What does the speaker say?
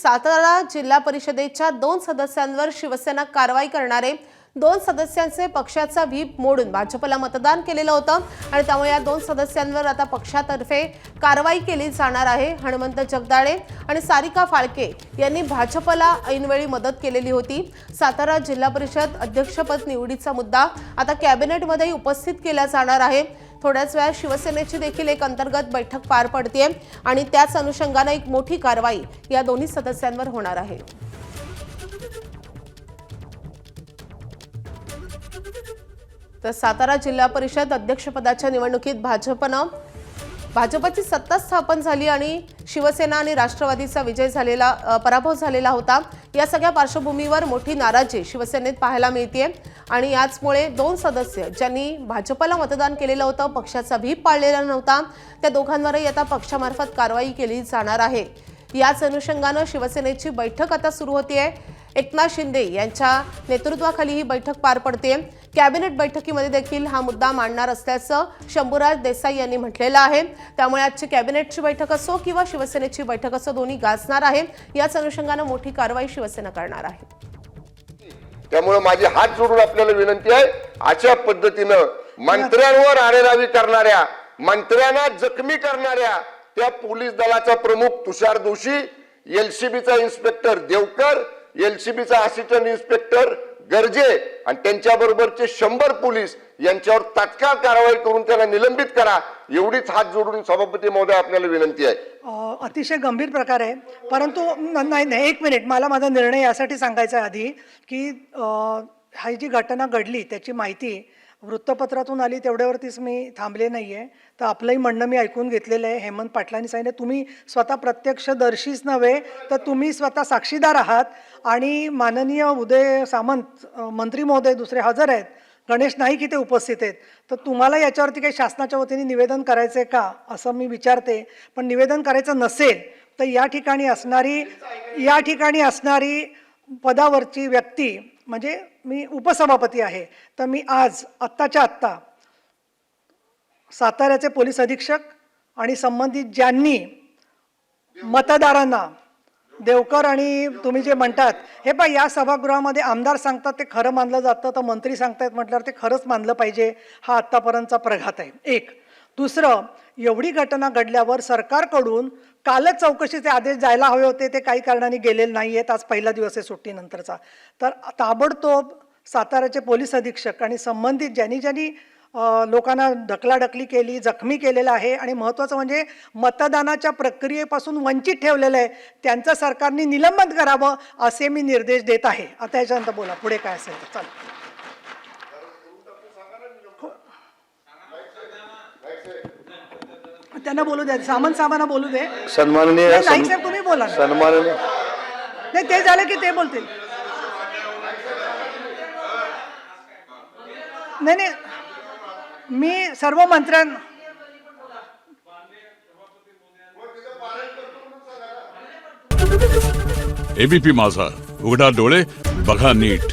सातारा जिल्हा परिषदेच्या 2 सदस्यांवर शिवसेना कारवाई करणारे 2 सदस्यांचे पक्षाचा व्हीप मोडून भाजपला मतदान केलेलं होतं आणि त्यामुळे या 2 सदस्यांवर आता पक्षातर्फे कारवाई केली जाणार आहे। हनुमंत जगदाळे आणि सारिका फाळके यांनी भाजपला ऐनवेळी मदत केलेली होती। सातारा जिल्हा परिषद अध्यक्षपद निवडीचा मुद्दा आता कॅबिनेटमध्ये उपस्थित केला जाणार आहे। थोड्याच वेळात शिवसेनेची देखील एक अंतर्गत बैठक पार पडते आणि त्याच अनुषंगाने एक मोठी कारवाई या दोन्ही सदस्यांवर होणार आहे। तर सातारा जिल्हा परिषद अध्यक्षपदाच्या निवडणुकीत भाजपची सत्ता स्थापन झाली आणि शिवसेना आणि राष्ट्रवादीचा पराभव झालेला होता। या सगळ्या पार्श्वभूमीवर मोठी नाराजी शिवसेनेत पाहायला मिळते आणि याचमुळे 2 सदस्य ज्यांनी भाजपला मतदान केलेलं होतं, पक्षाचा व्हीप पाळलेला नव्हता, त्या दोघांवरही आता पक्षामार्फत कारवाई केली जाणार आहे। याच अनुषंगाने शिवसेनेची बैठक आता सुरू होतीये। एकनाथ शिंदे यांच्या नेतृत्वाखाली ही बैठक पार पडते। कॅबिनेट बैठकीमध्ये देखील हा मुद्दा मांडणार असल्याचं शंभूराज देसाई यांनी म्हटलेलं आहे। त्यामुळे आजची कॅबिनेटची बैठक असो किंवा शिवसेनेची बैठक असो, दोन्ही गाजणार आहे। याच अनुषंगाने मोठी कारवाई शिवसेना करणार आहे। त्यामुळे माझी हात जोडून आपल्याला विनंती आहे, अशा पद्धतीनं मंत्र्यांवर आरेरावी करणाऱ्या, मंत्र्यांना जखमी करणाऱ्या त्या पोलीस दलाचा प्रमुख तुषार दोशी, एलसीबीचा इन्स्पेक्टर देवकर, एलसीबीचा असिस्टंट इन्स्पेक्टर गरजे आणि त्यांच्याबरोबरचे 100 पोलीस यांच्यावर तात्काळ कारवाई करून त्याला निलंबित करा, एवढीच हात जोडून सभापती महोदय आपल्याला विनंती आहे। अतिशय गंभीर प्रकार आहे, परंतु नाही, एक मिनिट, मला माझा निर्णय यासाठी सांगायचा आहे आधी की ही जी घटना घडली त्याची माहिती वृत्तपत्रातून आली, तेवढ्यावरतीच मी थांबले नाहीये। तर आपलंही म्हणणं मी ऐकून घेतलेलं आहे। हेमंत पाटलांनी सांगितलं, तुम्ही स्वतः प्रत्यक्षदर्शीच नव्हे तर तुम्ही स्वतः साक्षीदार आहात आणि माननीय उदय सामंत मंत्री महोदय दुसरे हजर आहेत, गणेश नाईक इथे उपस्थित आहेत। तर तुम्हाला याच्यावरती काही शासनाच्या वतीने निवेदन करायचं आहे का असं मी विचारते। पण निवेदन करायचं नसेल तर या ठिकाणी असणारी पदावरची व्यक्ती म्हणजे मी उपसभापती आहे, तर मी आज आत्ताच्या आत्ता साताऱ्याचे पोलीस अधीक्षक आणि संबंधित ज्यांनी मतदारांना देवकर आणि तुम्ही जे म्हणतात, हे पहा, या सभागृहामध्ये आमदार सांगतात ते खरं मानलं जातं, तर मंत्री सांगतायत म्हटल्यावर ते खरंच मानलं पाहिजे। हा आत्तापर्यंतचा प्रघात आहे एक। दुसरं, एवढी घटना घडल्यावर सरकारकडून कालच चौकशीचे आदेश जायला हवे होते, ते काही कारणाने गेलेले नाही आहेत। आज पहिला दिवस आहे सुट्टीनंतरचा। तर ताबडतोब साताऱ्याचे पोलीस अधीक्षक आणि संबंधित ज्यांनी लोकांना ढकलाढकली केली, जखमी केलेलं आहे आणि महत्त्वाचं म्हणजे मतदानाच्या प्रक्रियेपासून वंचित ठेवलेलं आहे, त्यांचं सरकारने निलंबन करावं असे मी निर्देश देत आहे। आता याच्यानंतर बोला पुढे काय असेल तर चालेल। त्यांना बोलू द्या, साहेबांना बोलू दे। सन्माननीय नाईक साहेब तुम्ही बोला। सन्माननीय नाही, ते झालं की ते बोलतील। नाही, मी सर्व मंत्र्यांना एबीपी माझा, उघडा डोळे बघा नीट।